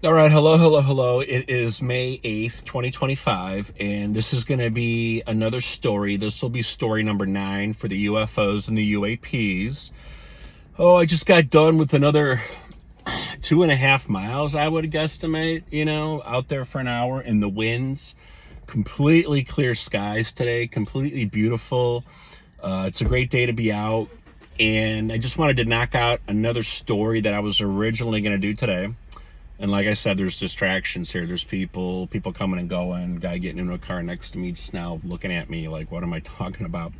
All right, hello. It is May 8th, 2025, and this is going to be another story. This will be story number 9 for the UFOs and the UAPs. Oh, I just got done with another 2.5 miles, I would guesstimate, out there for an hour in the winds. Completely clear skies today, completely beautiful. It's a great day to be out, and I just wanted to knock out another story that I was originally going to do today. And like I said, there's distractions here. There's people coming and going. Guy getting into a car next to me just now looking at me like, what am I talking about?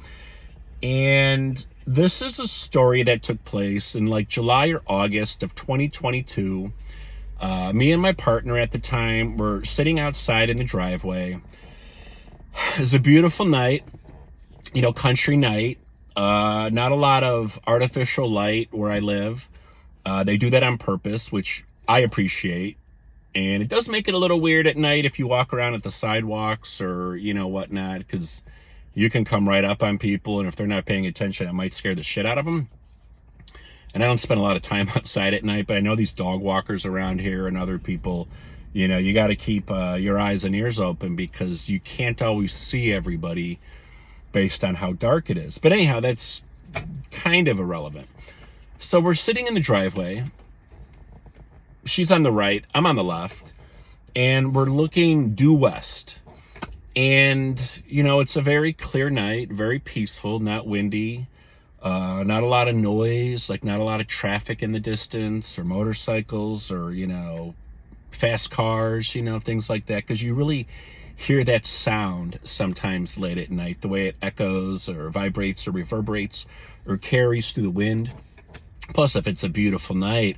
And this is a story that took place in like July or August of 2022. Me and my partner at the time were sitting outside in the driveway. It was a beautiful night, country night. Not a lot of artificial light where I live. They do that on purpose, which I appreciate. And it does make it a little weird at night if you walk around at the sidewalks or, whatnot, because you can come right up on people, and if they're not paying attention, it might scare the shit out of them. And I don't spend a lot of time outside at night, but I know these dog walkers around here and other people, you got to keep your eyes and ears open because you can't always see everybody based on how dark it is. But anyhow, that's kind of irrelevant. So we're sitting in the driveway. She's on the right, I'm on the left, and we're looking due west. And, it's a very clear night, very peaceful, not windy, not a lot of noise, like not a lot of traffic in the distance or motorcycles or, fast cars, things like that. Because you really hear that sound sometimes late at night, the way it echoes or vibrates or reverberates or carries through the wind. Plus, if it's a beautiful night,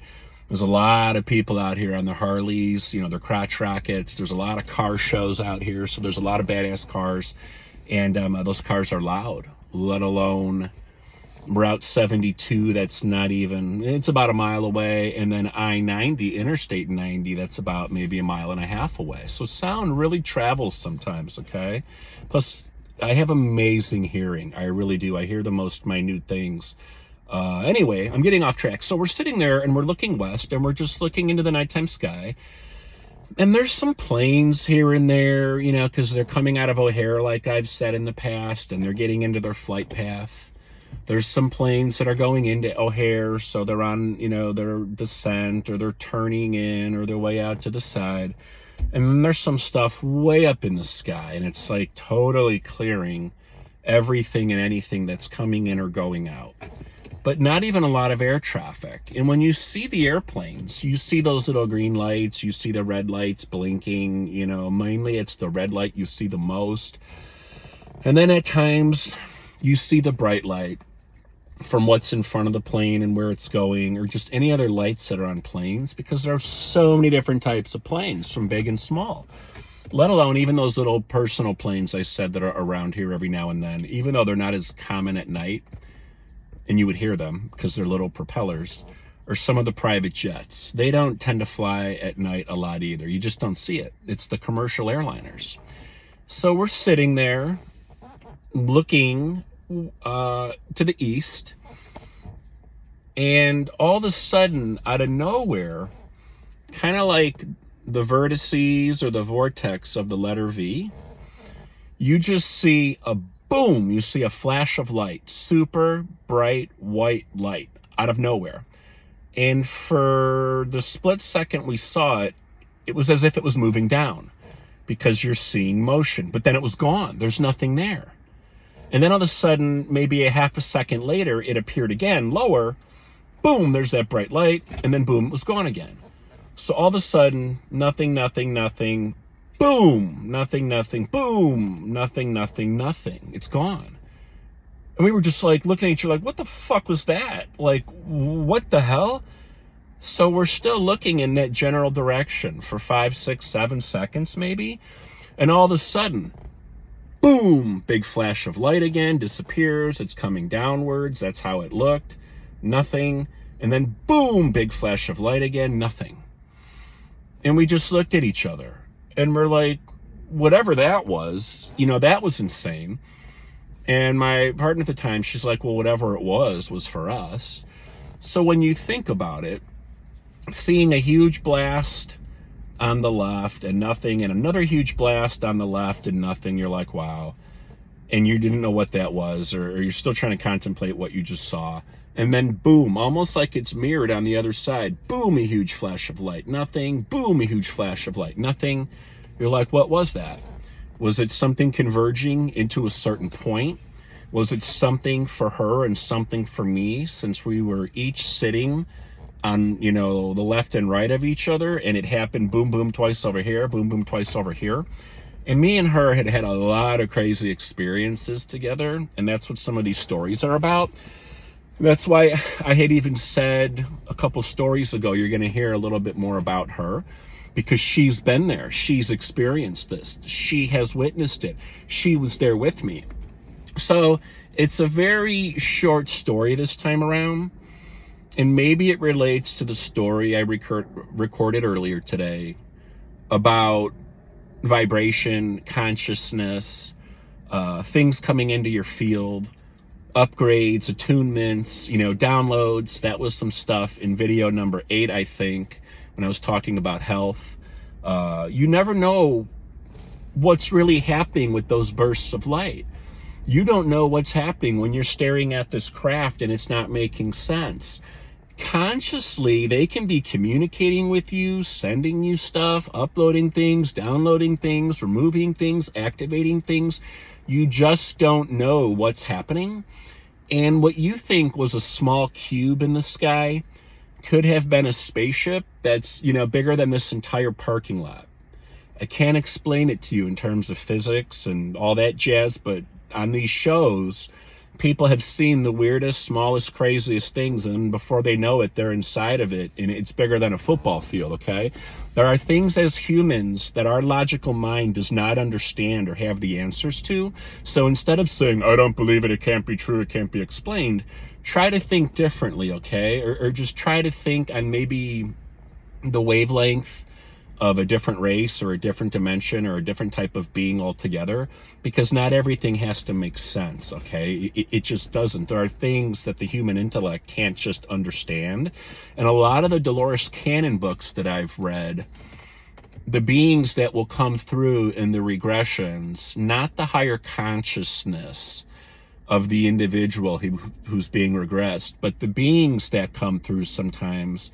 there's a lot of people out here on their Harleys, their crotch rockets. There's a lot of car shows out here, so there's a lot of badass cars. And those cars are loud, let alone Route 72, that's not even, it's about a mile away. And then I-90, Interstate 90, that's about maybe a mile and a half away. So sound really travels sometimes, okay? Plus, I have amazing hearing. I really do. I hear the most minute things. Anyway, I'm getting off track. So we're sitting there and we're looking west and we're just looking into the nighttime sky. And there's some planes here and there, because they're coming out of O'Hare, like I've said in the past, and they're getting into their flight path. There's some planes that are going into O'Hare, so they're on, their descent, or they're turning in, or they're way out to the side. And then there's some stuff way up in the sky, and it's like totally clearing everything and anything that's coming in or going out. But not even a lot of air traffic. And when you see the airplanes, you see those little green lights, you see the red lights blinking, mainly it's the red light you see the most. And then at times you see the bright light from what's in front of the plane and where it's going, or just any other lights that are on planes, because there are so many different types of planes, from big and small, let alone even those little personal planes I said that are around here every now and then, even though they're not as common at night. And you would hear them because they're little propellers, or some of the private jets. They don't tend to fly at night a lot either. You just don't see it. It's the commercial airliners. So we're sitting there looking to the east, and all of a sudden, out of nowhere, kind of like the vertices or the vortex of the letter V, you just see a boom, you see a flash of light, super bright white light out of nowhere. And for the split second we saw it, it was as if it was moving down, because you're seeing motion, but then it was gone. There's nothing there. And then all of a sudden, maybe a half a second later, it appeared again, lower, boom, there's that bright light, and then boom, it was gone again. So all of a sudden, nothing, boom, nothing, boom, nothing. It's gone. And we were just like looking at each other like, what the fuck was that? Like, what the hell? So we're still looking in that general direction for 5, 6, 7 seconds maybe. And all of a sudden, boom, big flash of light again, disappears. It's coming downwards. That's how it looked. Nothing. And then boom, big flash of light again, nothing. And we just looked at each other. And we're like, whatever that was insane. And my partner at the time, she's like, well, whatever it was for us. So when you think about it, seeing a huge blast on the left and nothing, and another huge blast on the left and nothing. You're like, wow. And you didn't know what that was, or you're still trying to contemplate what you just saw. And then boom, almost like it's mirrored on the other side. Boom, a huge flash of light, nothing. Boom, a huge flash of light, nothing. You're like, what was that? Was it something converging into a certain point? Was it something for her and something for me, since we were each sitting on, you know, the left and right of each other, and it happened boom, boom, twice over here, boom, boom, twice over here. And me and her had had a lot of crazy experiences together, and that's what some of these stories are about. That's why I had even said a couple stories ago, you're going to hear a little bit more about her, because she's been there. She's experienced this. She has witnessed it. She was there with me. So it's a very short story this time around, and maybe it relates to the story I recorded earlier today about vibration, consciousness, things coming into your field, upgrades, attunements, you know, downloads. That was some stuff in video number 8, I think, when I was talking about health. You never know what's really happening with those bursts of light. You don't know what's happening when you're staring at this craft and it's not making sense. Consciously, they can be communicating with you, sending you stuff, uploading things, downloading things, removing things, activating things. You just don't know what's happening. And what you think was a small cube in the sky could have been a spaceship that's, you know, bigger than this entire parking lot. I can't explain it to you in terms of physics and all that jazz, but on these shows, people have seen the weirdest, smallest, craziest things, and before they know it, they're inside of it, and it's bigger than a football field, okay? There are things as humans that our logical mind does not understand or have the answers to. So instead of saying, I don't believe it, it can't be true, it can't be explained, try to think differently, okay? Or just try to think on maybe the wavelength of a different race or a different dimension or a different type of being altogether, because not everything has to make sense, okay? It just doesn't. There are things that the human intellect can't just understand. And a lot of the Dolores Cannon books that I've read, the beings that will come through in the regressions, not the higher consciousness of the individual who's being regressed, but the beings that come through sometimes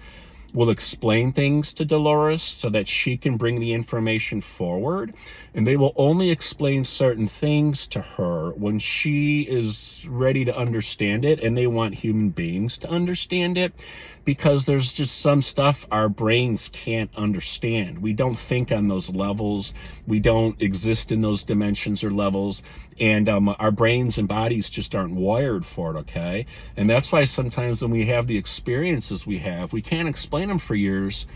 will explain things to Dolores so that she can bring the information forward. And they will only explain certain things to her when she is ready to understand it, and they want human beings to understand it, because there's just some stuff our brains can't understand. We don't think on those levels. We don't exist in those dimensions or levels, and our brains and bodies just aren't wired for it, okay? And that's why sometimes when we have the experiences we have, we can't explain them for years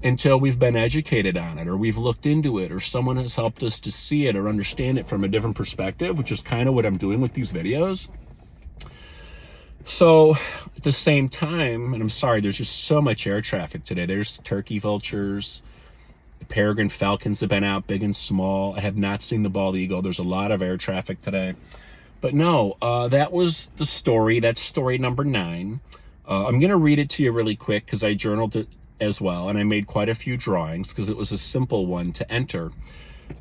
until we've been educated on it, or we've looked into it, or someone has helped us to see it or understand it from a different perspective, which is kind of what I'm doing with these videos. So at the same time, and I'm sorry, there's just so much air traffic today. There's turkey vultures, the peregrine falcons have been out, big and small. I have not seen the bald eagle. There's a lot of air traffic today. But no, that was the story. That's story number 9. I'm going to read it to you really quick because I journaled it as well, and I made quite a few drawings because it was a simple one to enter.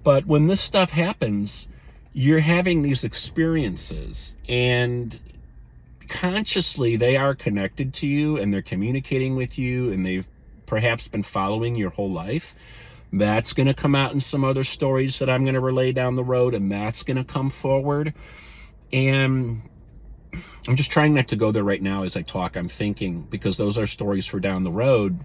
But when this stuff happens, you're having these experiences, and consciously they are connected to you, and they're communicating with you, and they've perhaps been following your whole life. That's going to come out in some other stories that I'm going to relay down the road, and that's going to come forward. And I'm just trying not to go there right now as I talk. I'm thinking, because those are stories for down the road.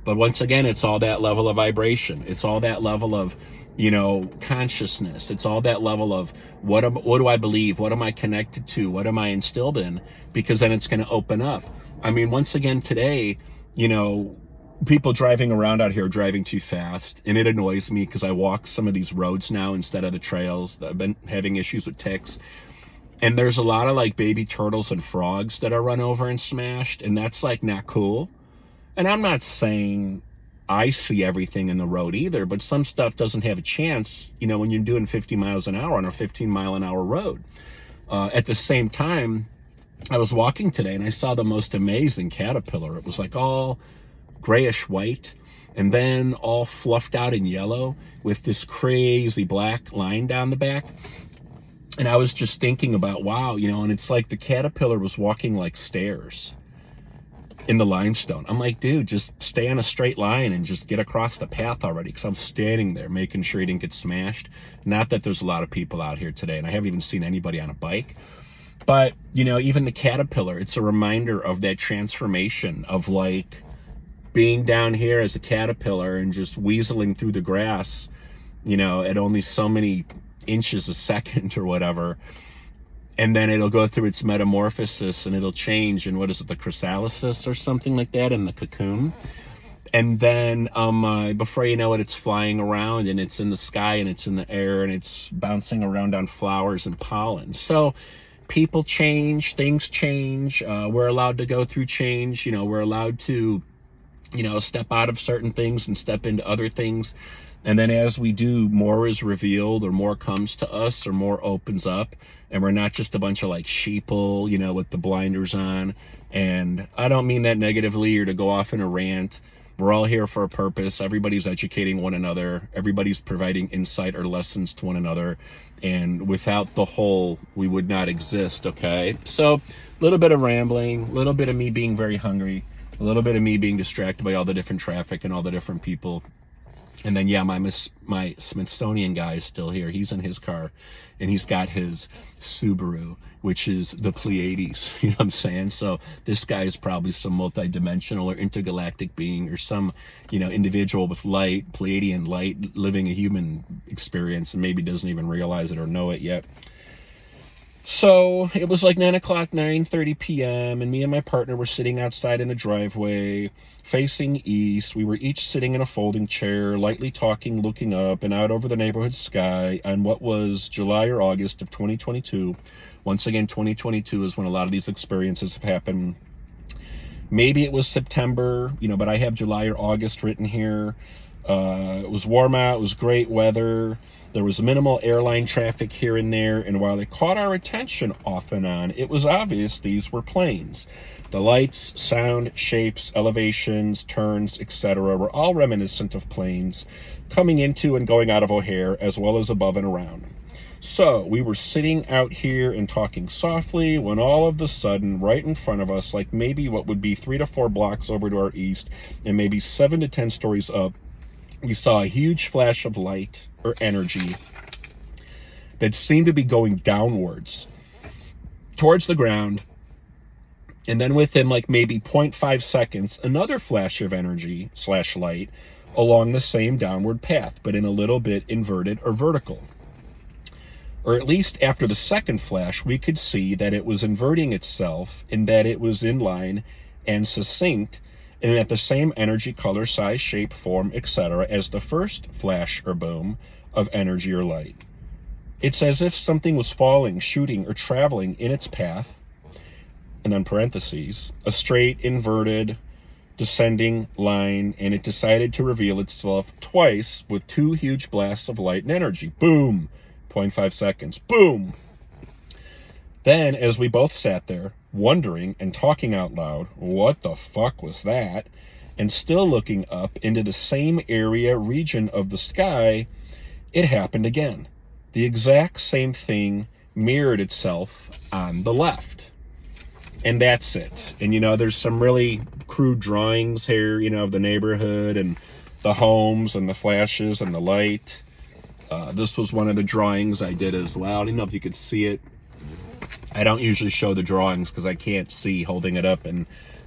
But once again, it's all that level of vibration. It's all that level of, you know, consciousness. It's all that level of what do I believe? What am I connected to? What am I instilled in? Because then it's going to open up. I mean, once again today, you know, people driving around out here driving too fast, and it annoys me because I walk some of these roads now instead of the trails. I've been having issues with ticks. And there's a lot of like baby turtles and frogs that are run over and smashed, and that's like not cool. And I'm not saying I see everything in the road either, but some stuff doesn't have a chance, you know, when you're doing 50 miles an hour on a 15-mile-an-hour road. At the same time, I was walking today and I saw the most amazing caterpillar. It was like all grayish white, and then all fluffed out in yellow with this crazy black line down the back. And I was just thinking about, wow, you know, and it's like the caterpillar was walking like stairs in the limestone. I'm like, dude, just stay on a straight line and just get across the path already, because I'm standing there making sure he didn't get smashed. Not that there's a lot of people out here today, and I haven't even seen anybody on a bike. But, you know, even the caterpillar, it's a reminder of that transformation of like being down here as a caterpillar and just weaseling through the grass, you know, at only so many inches a second or whatever. And then it'll go through its metamorphosis and it'll change. And what is it, the chrysalis or something like that in the cocoon? And then before you know it, it's flying around and it's in the sky and it's in the air and it's bouncing around on flowers and pollen. So people change, things change. We're allowed to go through change. You know, we're allowed to, you know, step out of certain things and step into other things. And then as we do, more is revealed or more comes to us or more opens up. And we're not just a bunch of like sheeple, you know, with the blinders on. And I don't mean that negatively or to go off in a rant. We're all here for a purpose. Everybody's educating one another. Everybody's providing insight or lessons to one another. And without the whole, we would not exist, okay? So a little bit of rambling, a little bit of me being very hungry, a little bit of me being distracted by all the different traffic and all the different people. And then, yeah, my Smithsonian guy is still here. He's in his car, and he's got his Soooooo, which is the Pleiades, you know what I'm saying? So this guy is probably some multi-dimensional or intergalactic being or some, you know, individual with light, Pleiadian light, living a human experience and maybe doesn't even realize it or know it yet. So it was like 9 o'clock, 9:30 p.m., and me and my partner were sitting outside in the driveway, facing east. We were each sitting in a folding chair, lightly talking, looking up and out over the neighborhood sky on what was July or August of 2022. Once again, 2022 is when a lot of these experiences have happened. Maybe it was September, you know, but I have July or August written here. It was warm out, it was great weather, there was minimal airline traffic here and there, and while it caught our attention off and on, it was obvious these were planes. The lights, sound, shapes, elevations, turns, etc. were all reminiscent of planes coming into and going out of O'Hare, as well as above and around. So we were sitting out here and talking softly when all of a sudden, right in front of us, like maybe what would be 3 to 4 blocks over to our east and maybe 7 to 10 stories up, we saw a huge flash of light or energy that seemed to be going downwards towards the ground. And then within like maybe 0.5 seconds, another flash of energy / light along the same downward path, but in a little bit inverted or vertical. Or at least after the second flash, we could see that it was inverting itself and that it was in line and succinct and at the same energy, color, size, shape, form, etc. as the first flash or boom of energy or light. It's as if something was falling, shooting, or traveling in its path, and then parentheses, a straight, inverted, descending line, and it decided to reveal itself twice with 2 huge blasts of light and energy. Boom! 0.5 seconds. Boom! Then, as we both sat there, wondering and talking out loud, what the fuck was that? And still looking up into the same area, region of the sky, it happened again. The exact same thing mirrored itself on the left. And that's it. And, you know, there's some really crude drawings here, you know, of the neighborhood and the homes and the flashes and the light. This was one of the drawings I did as well. I don't know if you could see it. I don't usually show the drawings because I can't see holding it up, and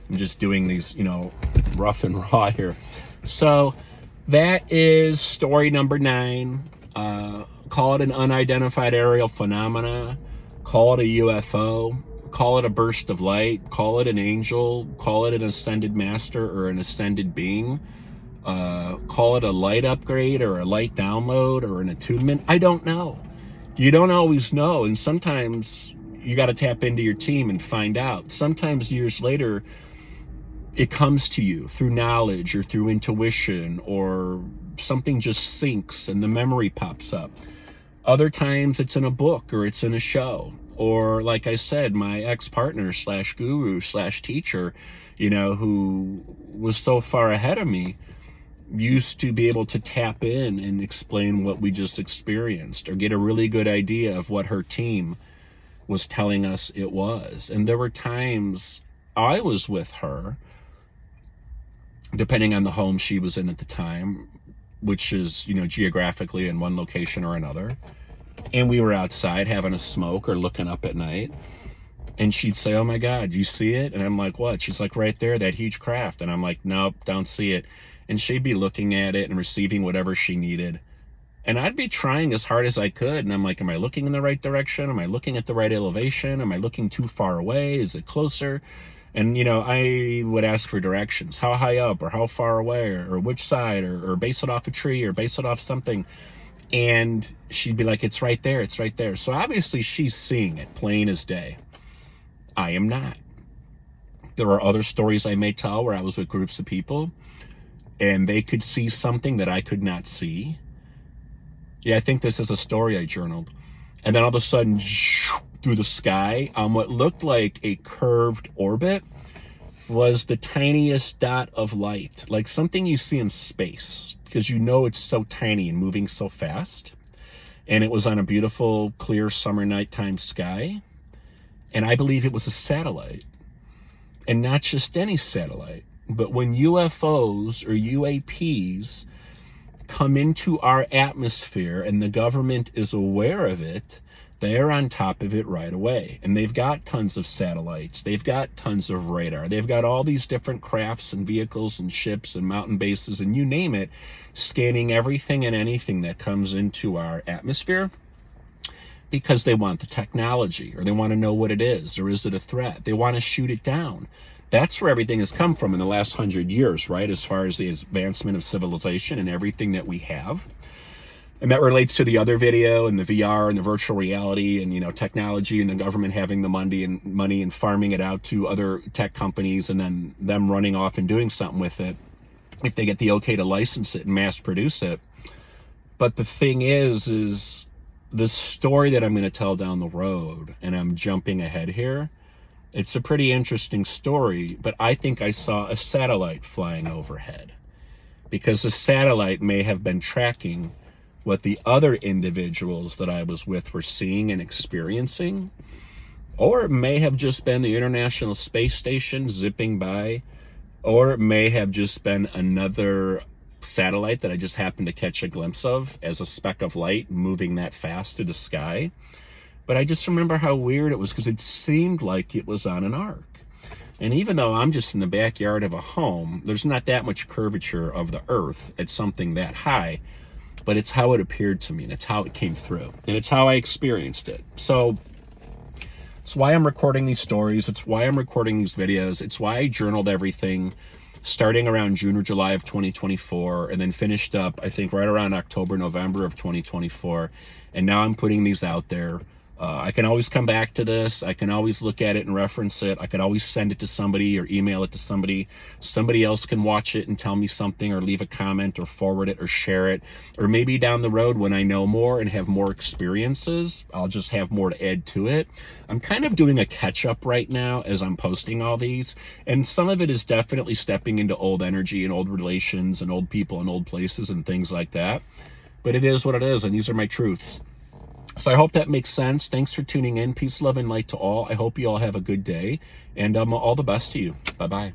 I'm just doing these, you know, rough and raw here. So that is story number 9. Call it an unidentified aerial phenomena, call it a UFO, call it a burst of light, call it an angel, call it an ascended master or an ascended being, call it a light upgrade or a light download or an attunement. I don't know. You don't always know, and sometimes you got to tap into your team and find out. Sometimes years later, it comes to you through knowledge or through intuition, or something just syncs and the memory pops up. Other times it's in a book or it's in a show. Or like I said, my ex-partner / guru / teacher, you know, who was so far ahead of me, used to be able to tap in and explain what we just experienced, or get a really good idea of what her team was telling us it was. And there were times I was with her, depending on the home she was in at the time, which is, you know, geographically in one location or another. And we were outside having a smoke or looking up at night. And she'd say, "Oh my God, you see it?" And I'm like, "What?" She's like, "Right there, that huge craft." And I'm like, "Nope, don't see it." And she'd be looking at it and receiving whatever she needed. And I'd be trying as hard as I could. And I'm like, am I looking in the right direction? Am I looking at the right elevation? Am I looking too far away? Is it closer? And, you know, I would ask for directions. How high up, or how far away, or which side, or base it off a tree, or base it off something. And she'd be like, "It's right there, it's right there." So obviously she's seeing it plain as day. I am not. There are other stories I may tell where I was with groups of people and they could see something that I could not see. Yeah, I think this is a story I journaled. And then all of a sudden, through the sky, on what looked like a curved orbit, was the tiniest dot of light, like something you see in space, because you know it's so tiny and moving so fast. And it was on a beautiful, clear summer nighttime sky. And I believe it was a satellite. And not just any satellite, but when UFOs or UAPs come into our atmosphere and the government is aware of it, they're on top of it right away. And they've got tons of satellites. They've got tons of radar. They've got all these different crafts and vehicles and ships and mountain bases and you name it, scanning everything and anything that comes into our atmosphere, because they want the technology, or they want to know what it is, or is it a threat? They want to shoot it down. That's where everything has come from in the last 100 years, right? As far as the advancement of civilization and everything that we have. And that relates to the other video and the VR and the virtual reality and, you know, technology and the government having the money and farming it out to other tech companies and then them running off and doing something with it if they get the okay to license it and mass produce it. But the thing is the story that I'm going to tell down the road, and I'm jumping ahead here, it's a pretty interesting story, but I think I saw a satellite flying overhead, because the satellite may have been tracking what the other individuals that I was with were seeing and experiencing, or it may have just been the International Space Station zipping by, or it may have just been another satellite that I just happened to catch a glimpse of as a speck of light moving that fast through the sky. But I just remember how weird it was, because it seemed like it was on an arc. And even though I'm just in the backyard of a home, there's not that much curvature of the earth at something that high, but it's how it appeared to me, and it's how it came through, and it's how I experienced it. So it's why I'm recording these stories. It's why I'm recording these videos. It's why I journaled everything starting around June or July of 2024, and then finished up, I think, right around October, November of 2024. And now I'm putting these out there. I can always come back to this. I can always look at it and reference it. I could always send it to somebody or email it to somebody. Somebody else can watch it and tell me something, or leave a comment, or forward it, or share it. Or maybe down the road, when I know more and have more experiences, I'll just have more to add to it. I'm kind of doing a catch-up right now as I'm posting all these. And some of it is definitely stepping into old energy and old relations and old people and old places and things like that. But it is what it is, and these are my truths. So I hope that makes sense. Thanks for tuning in. Peace, love, and light to all. I hope you all have a good day, and all the best to you. Bye-bye.